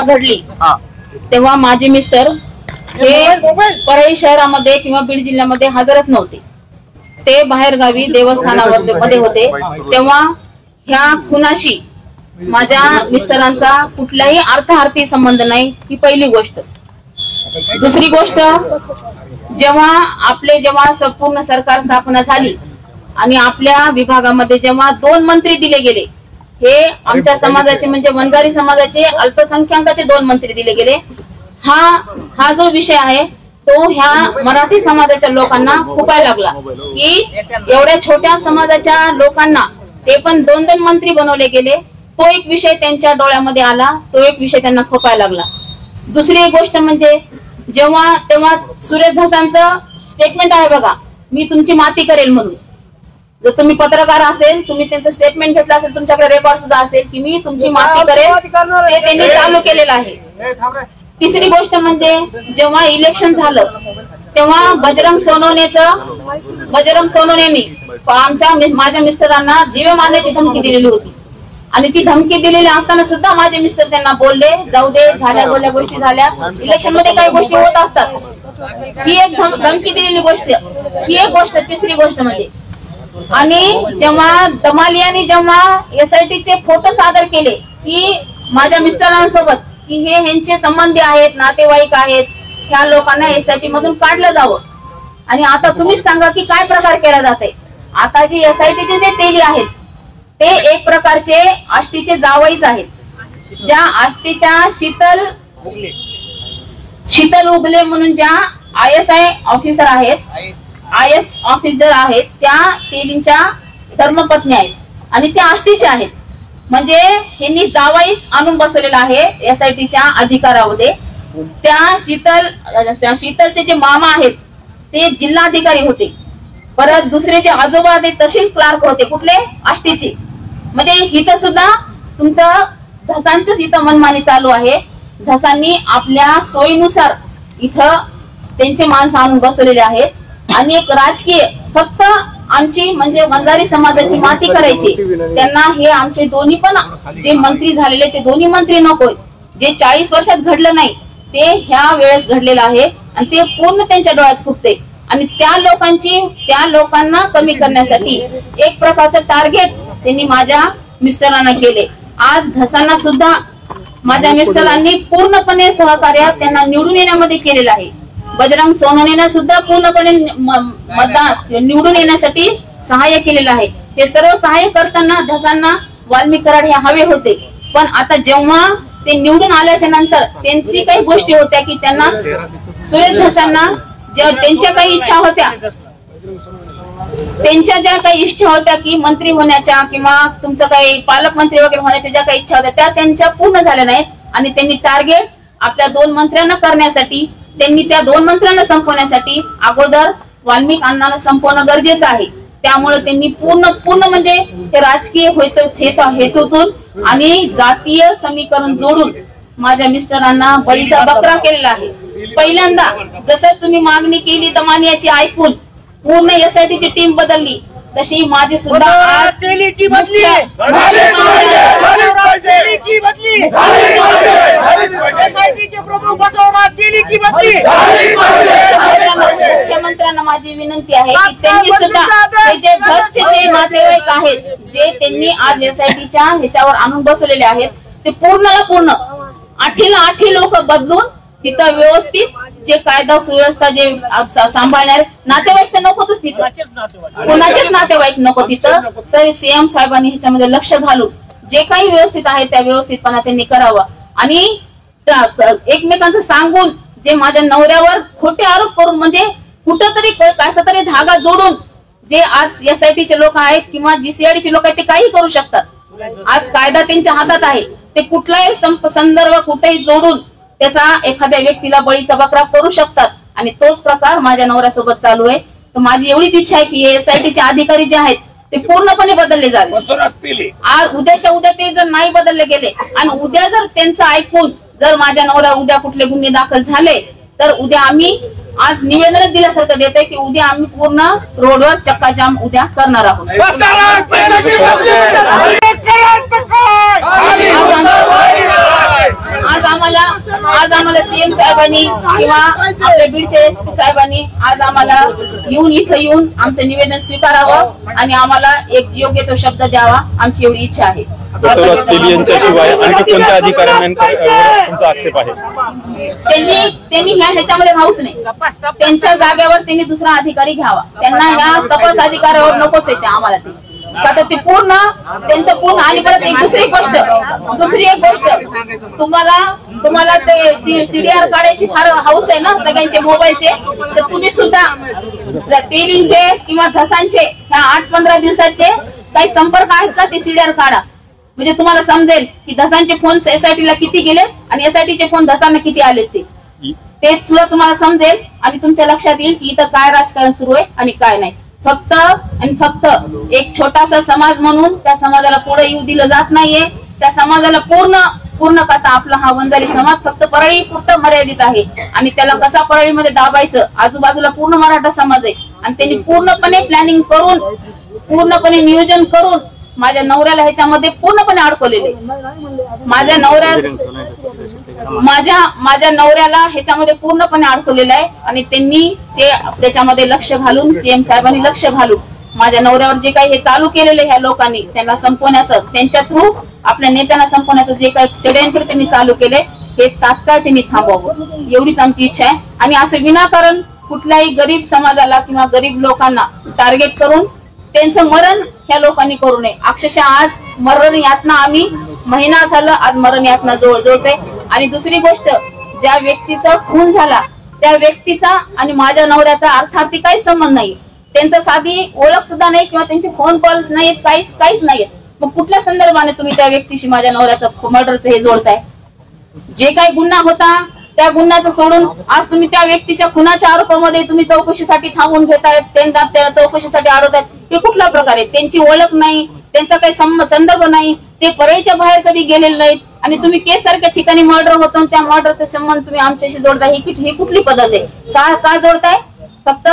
घडली तेव्हा माझे मिस्टर हे परळी शहरामध्ये किंवा बीड जिल्ह्यामध्ये हजरच नव्हते. ते बाहेर गावी देवस्थानावर मध्ये होते. तेव्हा ह्या खुनाशी माझ्या मिस्टरांचा कुठलाही अर्थार्थी संबंध नाही, ही पहिली गोष्ट. दुसरी गोष्ट, जेव्हा संपूर्ण सरकार स्थापना झाली आणि आपल्या विभागामध्ये जेव्हा 2 मंत्री दिले गेले, हे आमच्या समाजाचे म्हणजे वंजारी समाजाचे अल्पसंख्याकाचे 2 मंत्री दिले गेले. हा जो विषय आहे तो ह्या मराठी समाजाच्या लोकांना खुपायला लागला की एवढ्या छोट्या समाजाच्या लोकांना ते पण 2-2 मंत्री बनवले गेले. तो एक विषय त्यांच्या डोळ्यामध्ये आला, तो एक विषय त्यांना खोपायला लागला. दुसरी एक गोष्ट म्हणजे तेव्हा सुरेश धसांचं स्टेटमेंट आहे बघा, मी तुमची माती करेल म्हणून. जर तुम्ही पत्रकार असेल, तुम्ही त्यांचं स्टेटमेंट घेतलं असेल, तुमच्याकडे रेकॉर्ड सुद्धा असेल की मी तुमची माती करेल, ते त्यांनी चालू केलेलं आहे. तिसरी गोष्ट म्हणजे जेव्हा इलेक्शन झालं तेव्हा बजरंग सोनवणेंनी माझ्या मिस्टरांना जीवे मारण्याची धमकी दिलेली होती. आणि ती धमकी दिलेली असताना सुद्धा माझे मिस्टर त्यांना बोलले, जाऊ दे, झाल्या बोलल्या गोष्टी झाल्या, इलेक्शन मध्ये काही गोष्टी होत असतात. ही एक धमकी दिलेली गोष्ट, ही एक गोष्ट. तिसरी गोष्ट म्हणजे, आणि जेव्हा दमालियानी जेव्हा SITचे फोटो सादर केले की माझ्या मिस्टरांसोबत की हे ह्यांचे संबंधी आहेत, नातेवाईक आहेत, ह्या लोकांना SIT मधून काढलं जावं. आणि आता तुम्हीच सांगा की काय प्रकार केला जाते. आता जे SITचे जे तेली आहेत ते एक प्रकारचे आष्टीचे जावईच आहेत. ज्या आष्टीच्या शीतल उगले म्हणून ज्या ISI ऑफिसर आहेत, IS ऑफिसर आहेत, त्या तेलींच्या धर्मपत्नी आहेत आणि त्या आष्टीचे आहेत. म्हणजे ह्यांनी जावईच आणून बसवलेला आहे SITच्या अधिकारामध्ये. त्या शीतलचे जे मामा आहेत ते जिल्हाधिकारी होते. परत दुसरे जे आजोबा ते तहसील क्लार्क होते, कुठले, आष्टीचे. म्हणजे इथं सुद्धा तुमचं धसांचंच इथं मनमानी चालू आहे. धसांनी आपल्या सोयीनुसार इथं त्यांचे माणसं आणून बसवलेले आहेत आणि एक राजकीय फक्त आमची म्हणजे वंजारी समाजाची माती करायची. त्यांना हे आमचे दोन्ही पण जे मंत्री झालेले ते दोन्ही मंत्री नकोय. जे 40 वर्षात घडलं नाही ते ह्या वेळेस घडलेलं आहे आणि ते पूर्ण त्यांच्या डोळ्यात फुटते. आणि त्या लोकांना कमी करण्यासाठी एक प्रकारचं टार्गेट त्यांनी माझ्या मिस्टरांना केले. आज धसांना सुद्धा माझ्या मिस्टरांनी पूर्णपणे सहकार्य त्यांना निवडून येण्यामध्ये केलेलं आहे. बजरंग सोनवणेंना सुद्धा पूर्णपणे मतदान निवडून येण्यासाठी सहाय्य केलेलं आहे. हे सर्व सहाय्य करताना धसांना वाल्मिक कराड हे हवे होते. पण आता जेव्हा ते निवडून आल्याच्या नंतर त्यांची काही गोष्टी होत्या की त्यांना सुरेश धसांना त्यांच्या काही इच्छा होत्या, त्यांच्या ज्या काही इच्छा होत्या की मंत्री होण्याच्या किंवा तुमचं काही पालकमंत्री वगैरे होण्याच्या ज्या काही इच्छा होत्या त्या त्यांच्या पूर्ण झाल्या नाहीत. आणि त्यांनी टार्गेट आपल्या 2 मंत्र्यांना करण्यासाठी, त्यांनी त्या 2 मंत्र्यांना संपवण्यासाठी अगोदर वाल्मिक अण्णांना संपवणं गरजेचं आहे. त्यामुळे त्यांनी पूर्ण म्हणजे ते राजकीय हेतूतून आणि जातीय समीकरण जोडून माझ्या मिस्टरांना बळीचा बकरा केलेला आहे. पहिल्यांदा जसं तुम्ही मागणी केली दमानियाची ऐकून पूर्ण SITची टीम बदलली, तशी माझी सुद्धा मुख्यमंत्र्यांना माझी विनंती आहे की त्यांनी सुद्धा जे धसचे जे नातेवाईक आहेत जे त्यांनी आज SITच्या ह्याच्यावर आणून बसवलेले आहेत ते पूर्ण आठी लोक बदलून तिथं व्यवस्थित जे कायदा सुव्यवस्था जे सांभाळणार नातेवाईक तर नकोच तिथं, कोणाचेच नातेवाईक नको तिथं. तरी CM साहेबांनी ह्याच्यामध्ये लक्ष घालून जे काही व्यवस्थित आहे त्या व्यवस्थितपणा त्यांनी करावा. आणि एकमेकांचं सांगून जे माझ्या नवऱ्यावर खोटे आरोप करून म्हणजे कुठंतरी कसा तरी धागा जोडून जे आज SITचे लोक आहेत किंवा GCRDचे लोक आहेत ते काही करू शकतात. आज कायदा त्यांच्या हातात आहे. ते कुठलाही संदर्भ कुठेही जोडून त्याचा एखाद्या व्यक्तीला बळीचा बकरा करू शकतात. आणि तोच प्रकार माझ्या नवऱ्यासोबत चालू आहे. तर माझी एवढीच इच्छा आहे की SITचे अधिकारी जे आहेत ते पूर्णपणे बदलले जावे. आज उद्याच्या उद्या ते जर नाही बदलले गेले आणि उद्या जर त्यांचं ऐकून जर माझ्या नवऱ्यावर उद्या कुठले गुन्हे दाखल झाले तर उद्या आम्ही आज निवेदनच दिल्यासारखं देते की उद्या आम्ही पूर्ण रोडवर चक्काजाम उद्या करणार आहोत. आज आम्हाला आज आम्हाला सीएम साहेबांनी किंवा आपल्या बीडचे एसपी साहेबांनी आज आम्हाला इथं येऊन आमचं निवेदन स्वीकारावं आणि आम्हाला एक योग्य तो शब्द द्यावा, आमची एवढी इच्छा आहे. यांच्याशिवाय आणखी कोणत्या अधिकाऱ्यांना तुमचा आक्षेप आहे? त्यांनी ह्याच्यामध्ये राहूच नाही, त्यांच्या जागेवर त्यांनी दुसरा अधिकारी घ्यावा. त्यांना ह्या तपास अधिकाऱ्यावर नकोच येते आम्हाला ते. आता ते पूर्ण त्यांचं पूर्ण. आणि परत दुसरी एक गोष्ट तुम्हाला ते सीडीआर काढायची फार हाऊस आहे ना सगळ्यांचे मोबाईलचे, तर तुम्ही सुद्धा तेलींचे किंवा धसांचे ह्या 8-15 दिवसाचे काही संपर्क आहेत का ते सीडीआर काढा, म्हणजे तुम्हाला समजेल की धसांचे फोन एसआयटीला किती गेले आणि एसआयटीचे फोन धसांना किती आले ते सुद्धा तुम्हाला समजेल आणि तुमच्या लक्षात येईल की इथं काय राजकारण सुरू आहे आणि काय नाही. फक्त आणि फक्त एक छोटासा समाज म्हणून त्या समाजाला पुढे येऊ दिलं जात नाहीये. त्या समाजाला पूर्ण कथा आपला हा वंजारी समाज फक्त परळी पुरतं मर्यादित आहे आणि त्याला कसा परळीमध्ये दाबायचं, आजूबाजूला पूर्ण मराठा समाज आहे आणि त्यांनी पूर्णपणे प्लॅनिंग करून पूर्णपणे नियोजन करून माझ्या नवऱ्याला ह्याच्यामध्ये पूर्णपणे अडकवलेले. माझ्या नवऱ्याला ह्याच्यामध्ये पूर्णपणे अडकवलेलं आहे आणि त्यांनी ते त्याच्यामध्ये लक्ष घालून सीएम साहेबांनी लक्ष घालून माझ्या नवऱ्यावर जे काही हे चालू केलेले ह्या लोकांनी त्यांना संपवण्याचं, त्यांच्या थ्रू आपल्या नेत्यांना संपवण्याचं जे काही षडयंत्र त्यांनी चालू केले हे तात्काळ त्यांनी थांबवावं, एवढीच आमची इच्छा आहे. आणि असं विनाकारण कुठल्याही गरीब समाजाला किंवा गरीब लोकांना टार्गेट करून त्यांचं मरण ह्या लोकांनी करू नये. अक्षरशः आज मरण यातना आम्ही महिना झाला आज मरण यातना जोडते. आणि दुसरी गोष्ट, ज्या व्यक्तीचा खून झाला त्या व्यक्तीचा आणि माझ्या नवऱ्याचा अर्थार्थी काही संबंध नाही, त्यांचा साधी ओळख सुद्धा नाही किंवा त्यांचे फोन कॉल्स नाहीत, काहीच नाहीत. मग कुठल्या संदर्भाने तुम्ही त्या व्यक्तीशी माझ्या नवऱ्याचं मर्डरचं हे जोडताय? जे काही गुन्हा होता त्या गुन्ह्याचं सोडून आज तुम्ही त्या व्यक्तीच्या खुनाच्या आरोपामध्ये तुम्ही चौकशीसाठी थांबवून घेतायत, त्यांना त्या चौकशीसाठी अडवतायत. हे कुठला प्रकार आहे? त्यांची ओळख नाही, त्यांचा काही संदर्भ नाही, ते परळीच्या बाहेर कधी गेलेले नाहीत आणि तुम्ही केस सारख्या ठिकाणी मर्डर होतो त्या मर्डरचे संबंध तुम्ही आमच्याशी जोडताय. ही कुठली पद्धत आहे? का जोडताय? फक्त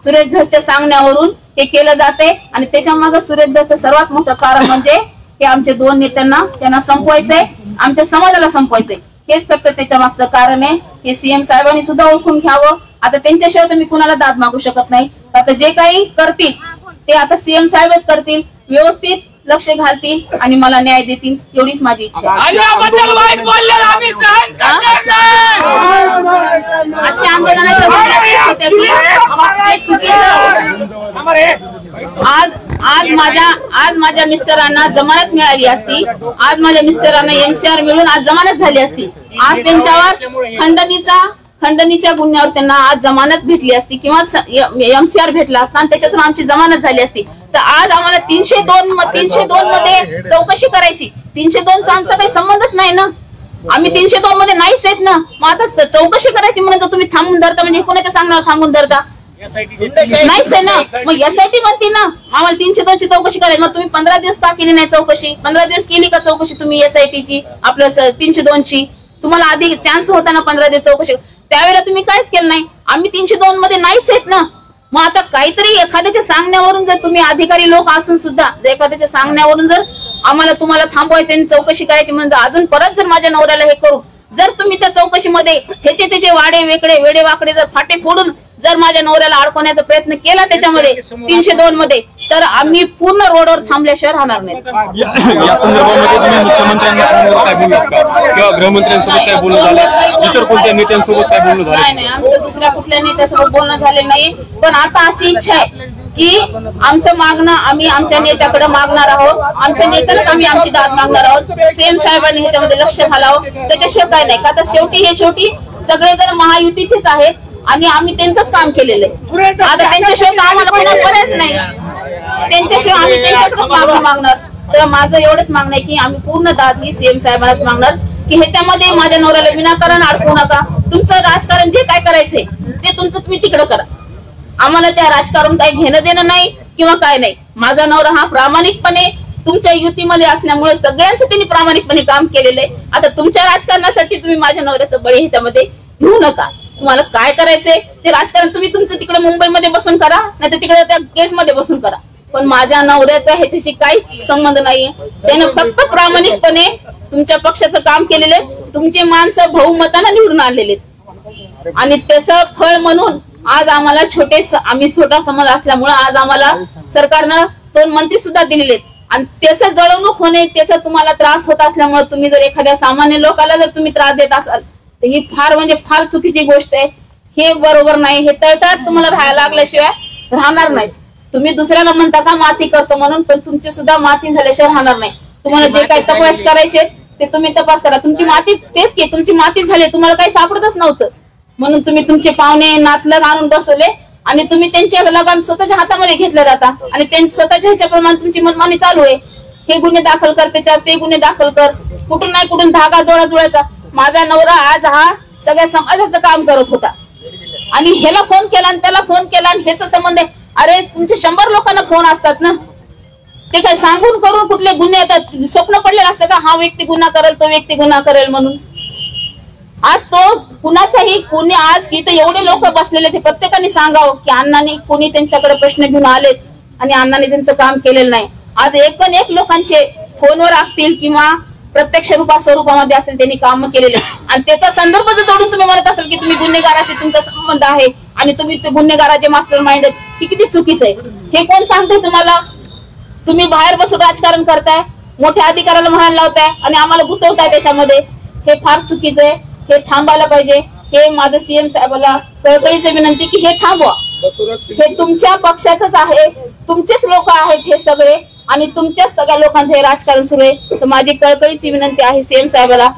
सुरेश धसच्या सांगण्यावरून हे केलं जाते आणि त्याच्या मागे सुरेश धसचं सर्वात मोठं कारण म्हणजे हे आमच्या 2 नेत्यांना त्यांना संपवायचंय, आमच्या समाजाला संपवायचंय. हेच फक्त त्याच्या मागचं कारण आहे. हे सीएम साहेबांनी सुद्धा ओळखून घ्यावं. आता त्यांच्याशिवाय तुम्ही कुणाला दाद मागू शकत नाही. आता जे काही करतील ते आता सीएम साहेबच करतील, व्यवस्थित लक्ष घालतील आणि मला न्याय देतील, एवढीच माझी इच्छा आहे. आजच्या आंदोलनाच्या आज माझ्या मिस्टरांना जमानत मिळाली असती, आज माझ्या मिस्टरांना एमसीआर मिळून आज जमानत झाली असती, आज त्यांच्यावर खंडणीच्या गुन्ह्यावर त्यांना आज जमानत भेटली असती किंवा एमसीआर भेटला असता आणि त्याच्यातून आमची जमानत झाली असती. तर आज आम्हाला 302 मध्ये चौकशी करायची. 302चा आमचा काही संबंधच नाही ना, आम्ही 302 मध्ये नाहीच आहेत ना. मग आता चौकशी करायची म्हणून तुम्ही थांबून धरता, म्हणजे कोणाच्या सांगण्यावर थांबून धरता? नाहीच आहे ना. मग एसआयटी म्हणते ना आम्हाला 302 ची चौकशी करायची, मग तुम्ही 15 दिवस का केली नाही चौकशी? 15 दिवस केली का चौकशी तुम्ही एसआयटीची आपल्या 302 ची? तुम्हाला आधी चान्स होता ना 15 दिवस चौकशी, त्यावेळेला तुम्ही काहीच केलं नाही. आम्ही 302 मध्ये नाहीच आहेत ना. मग आता काहीतरी एखाद्याच्या सांगण्यावरून जर तुम्ही अधिकारी लोक असून सुद्धा एखाद्याच्या सांगण्यावरून जर आम्हाला तुम्हाला थांबवायचं आणि चौकशी करायची म्हणजे अजून परत जर माझ्या नवऱ्याला हे करून जर तुम्ही त्या चौकशीमध्ये त्याचे वाडे वेडे वाकडे जर फाटे फोडून जर माझ्या नवऱ्याला अडकवण्याचा प्रयत्न केला त्याच्यामध्ये 302 मध्ये, तर आम्ही पूर्ण रोडवर थांबल्याशिवाय राहणार नाही. या संदर्भामध्ये तुम्ही मुख्यमंत्र्यांना काय बोलू किंवा गृहमंत्र्यांसोबत काय बोलणं झालं, इतर कोणत्या नेत्यांसोबत काय बोलणं झालं? नाही, आमचं दुसऱ्या कुठल्या नेत्यासोबत बोलणं झाले नाही. पण आता अशी इच्छा आहे की आमचं मागणं आम्ही आमच्या नेत्याकडे मागणार आहोत, आमच्या नेत्यालाच आम्ही आमची दाद मागणार आहोत. सीएम साहेबांनी ह्याच्यामध्ये लक्ष घालावं, त्याच्याशिवाय काय नाही. का तर शेवटी सगळे जर महायुतीचेच आहेत आणि आम्ही त्यांचंच काम केलेलं आहे. आता त्यांच्याशिवाय आम्हाला कोणा पर्यायच नाही, त्यांच्याशिवाय आम्ही त्यांच्याकडे मागणार. तर माझं एवढंच मागणं आहे की आम्ही पूर्ण दाद ही सीएम साहेबांनाच मागणार की ह्याच्यामध्ये माझ्या नवऱ्याला विनाकारण अडकू नका. तुमचं राजकारण जे काय करायचंय ते तुमचं तुम्ही तिकडं करा, आम्हाला त्या राजकारण काही घेणं देणं नाही किंवा काय नाही. माझा नवरा हा प्रामाणिकपणे तुमच्या युतीमध्ये असल्यामुळे सगळ्यांचं त्यांनी प्रामाणिकपणे काम केलेलं आहे. आता तुमच्या राजकारणासाठी तुम्ही माझ्या नवऱ्याचं बळी ह्याच्यामध्ये घेऊ नका. तुम्हाला काय करायचंय ते राजकारण तुम्ही तुमचं तिकडे मुंबईमध्ये बसून करा, नाही तर तिकडे त्या केसमध्ये बसून करा. पण माझ्या नवऱ्याचा ह्याच्याशी काही संबंध नाहीये. त्याने फक्त प्रामाणिकपणे तुमच्या पक्षाचं काम केलेलं आहे. तुमचे माणसं बहुमतानं निवडून आलेले आहेत आणि त्याचं फळ म्हणून आज आम्हाला आम्ही छोटा समाज असल्यामुळे आज आम्हाला सरकारनं 2 मंत्री सुद्धा दिलेले आहेत आणि त्याचं जळवणूक होणे, त्याचा तुम्हाला त्रास होत असल्यामुळे तुम्ही जर एखाद्या सामान्य लोकाला जर तुम्ही त्रास देत असाल तर ही फार चुकीची गोष्ट आहे. हे बरोबर नाही. हे तळतळात तुम्हाला राहायला लागल्याशिवाय राहणार नाही. तुम्ही दुसऱ्याला म्हणता का माती करतो म्हणून, पण तुमची सुद्धा माती झाल्याशिवाय राहणार नाही. तुम्हाला जे काही तपास करायचे ते तुम्ही तपास करा. तुमची माती तेच की तुमची माती झाली, तुम्हाला काही सापडतच नव्हतं म्हणून तुम्ही तुमचे पाहुणे नातलग आणून बसवले आणि तुम्ही त्यांचे लगाम स्वतःच्या हातामध्ये घेतले जाता आणि स्वतःच्या ह्याच्याप्रमाणे तुमची मनमानी चालू आहे. हे गुन्हे दाखल कर, त्याच्यावर ते गुन्हे दाखल कर, कुठून नाही कुठून धागा दोरा जुळायचा. माझा नवरा आज हा सगळ्या समाजाचं काम करत होता आणि ह्याला फोन केला आणि त्याला फोन केला आणि ह्याचा संबंध आहे. अरे तुमचे 100 लोकांना फोन असतात ना, ते काय सांगून करून कुठले गुन्हे येतात. स्वप्न पडलेलं असतं का हा व्यक्ती गुन्हा करेल, तो व्यक्ती गुन्हा करेल म्हणून. आज तो कुणाचाही कोणी आज इथं एवढे लोक बसलेले ते प्रत्येकाने सांगावं की अण्णांनी कोणी त्यांच्याकडे प्रश्न घेऊन आलेत आणि अण्णांनी त्यांचं काम केलेलं नाही. आज एक लोकांचे फोनवर असतील किंवा प्रत्यक्ष स्वरूपामध्ये असेल त्यांनी काम केलेले आणि त्याचा संदर्भ जर जोडून तुम्ही म्हणत असाल की तुम्ही गुन्हेगाराशी तुमचा संबंध आहे आणि तुम्ही ते गुन्हेगाराचे मास्टर माइंड आहेत, हे किती चुकीचं आहे. हे कोण सांगते तुम्हाला? तुम्ही बाहेर बसून राजकारण करताय, मोठ्या अधिकाऱ्याला म्हणायला लावताय आणि आम्हाला गुंतवताय त्याच्यामध्ये. हे फार चुकीचं आहे. हे थांबायला पाहिजे. हे माझं सीएम साहेबाला कळकळीची विनंती की हे थांबवा. हे तुमच्या पक्षाचंच आहे, तुमचेच लोक आहेत हे सगळे आणि तुमच्याच सगळ्या लोकांचं हे राजकारण सुरू आहे. तर माझी कळकळीची विनंती आहे सीएम साहेबाला